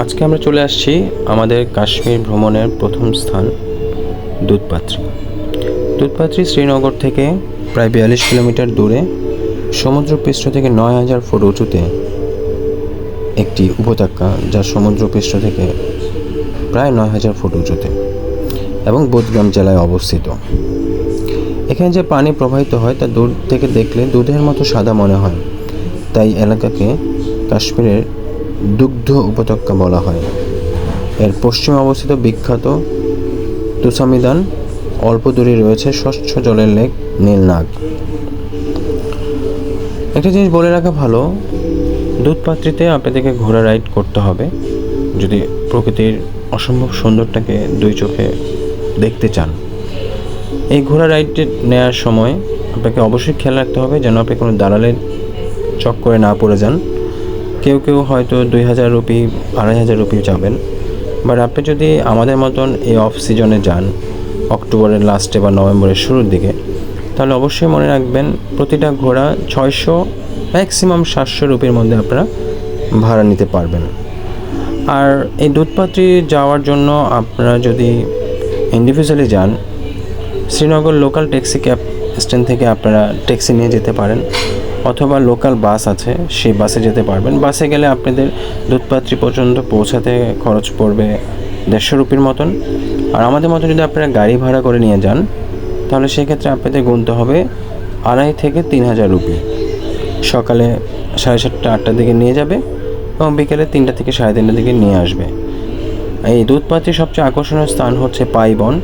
আজকে আমরা চলে আসছি আমাদের কাশ্মীর ভ্রমণের প্রথম স্থান দুধপাত্রি। দুধপাত্রি শ্রীনগর থেকে প্রায় 42 কিলোমিটার দূরে সমুদ্রপৃষ্ঠ থেকে 9000 ফুট উঁচুতে একটি উপত্যকা, যা সমুদ্রপৃষ্ঠ থেকে প্রায় 9000 ফুট উঁচুতে এবং বুদগাম জেলায় অবস্থিত। এখানে যে পানি প্রবাহিত হয় তা দূর থেকে দেখলে দুধের মতো সাদা মনে হয়, তাই এলাকাকে কাশ্মীরের দুগ্ধ উপত্যকা বলা হয়। এর পশ্চিমে অবস্থিত বিখ্যাত তুসামিদান, অল্প দূরে রয়েছে স্বচ্ছ জলের লেক নীলনাগ। একটা জিনিস বলে রাখা ভালো, দুধপাত্রিতে আপনাদেরকে ঘোড়া রাইড করতে হবে যদি প্রকৃতির অসম্ভব সুন্দরটাকে দুই চোখে দেখতে চান। এই ঘোড়া রাইড নেওয়ার সময় আপনাকে অবশ্যই খেয়াল রাখতে হবে যেন আপনি কোনো দালালের চক্করে না পড়ে যান। কেউ কেউ হয়তো 2000 রুপি 2500 রুপি যাবেন, বাট আপনি যদি আমাদের মতন এই অফ সিজনে যান, অক্টোবরের লাস্টে বা নভেম্বরের শুরুর দিকে, তাহলে অবশ্যই মনে রাখবেন প্রতিটা ঘোড়া 600 ম্যাক্সিমাম 700 রুপির মধ্যে আপনারা ভাড়া নিতে পারবেন। আর এই দুধপাত্রি যাওয়ার জন্য আপনারা যদি ইন্ডিভিজুয়ালি যান, Srinagar local taxi cab stand থেকে আপনারা ট্যাক্সি নিয়ে যেতে পারেন, অথবা লোকাল বাস আছে সেই বাসে যেতে পারবেন। বাসে গেলে আপনাদের দুধপাত্রি পর্যন্ত পৌঁছাতে খরচ পড়বে 150 রুপির মতন। আর আমাদের মতো যদি আপনারা গাড়ি ভাড়া করে নিয়ে যান, তাহলে সেক্ষেত্রে আপনাদের গুনতে হবে 2500 থেকে 3000 রুপি। সকালে 7:30 8টার দিকে নিয়ে যাবে এবং বিকেলে 3টা থেকে 3:30টার দিকে নিয়ে আসবে। এই দুধপাত্রির সবচেয়ে আকর্ষণীয় স্থান হচ্ছে পাইবন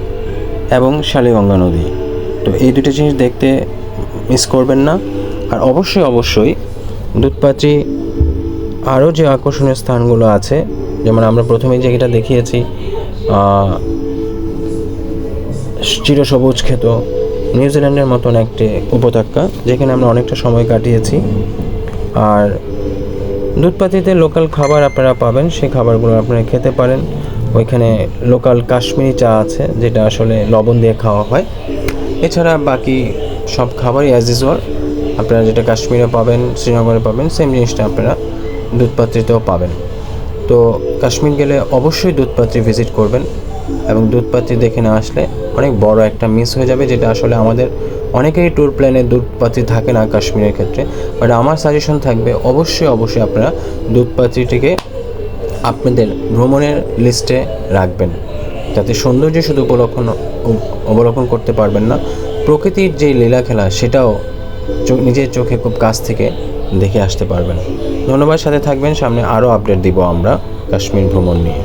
এবং শালিগঙ্গা নদী। তো এই দুটো জিনিস দেখতে মিস করবেন না। আর অবশ্যই দুধপাত্রি আরও যে আকর্ষণীয় স্থানগুলো আছে, যেমন আমরা প্রথমেই যেটা দেখিয়েছি চিরসবুজ ক্ষেত, নিউজিল্যান্ডের মতন একটি উপত্যকা যেখানে আমরা অনেকটা সময় কাটিয়েছি। আর দুধপাত্রিতে লোকাল খাবার আপনারা পাবেন, সেই খাবারগুলো আপনারা খেতে পারেন। ওইখানে লোকাল কাশ্মীরি চা আছে যেটা আসলে লবণ দিয়ে খাওয়া হয়। এছাড়া বাকি সব খাবারই অ্যাজ ইউজুয়াল আপনারা যেটা কাশ্মীরে পাবেন, শ্রীনগরে পাবেন, সেম জিনিসটা আপনারা দুধপাত্রিতেও পাবেন। তো কাশ্মীর গেলে অবশ্যই দুধপাত্রি ভিজিট করবেন, এবং দুধপাত্রি দেখে না আসলে অনেক বড় একটা মিস হয়ে যাবে, যেটা আসলে আমাদের অনেকেরই ট্যুর প্ল্যানে দুধপাত্রি থাকে না কাশ্মীরের ক্ষেত্রে। বাট আমার সাজেশন থাকবে অবশ্যই আপনারা দুধপাত্রিটিকে আপনাদের ভ্রমণের লিস্টে রাখবেন, যাতে সৌন্দর্য শুধু অবলোকন করতে পারবেন না, প্রকৃতির যে লীলা খেলা সেটাও নিজের চোখে খুব কাছ থেকে দেখে আসতে পারবেন। ধন্যবাদ, সাথে থাকবেন, সামনে আরও আপডেট দিব আমরা কাশ্মীর ভ্রমণ নিয়ে।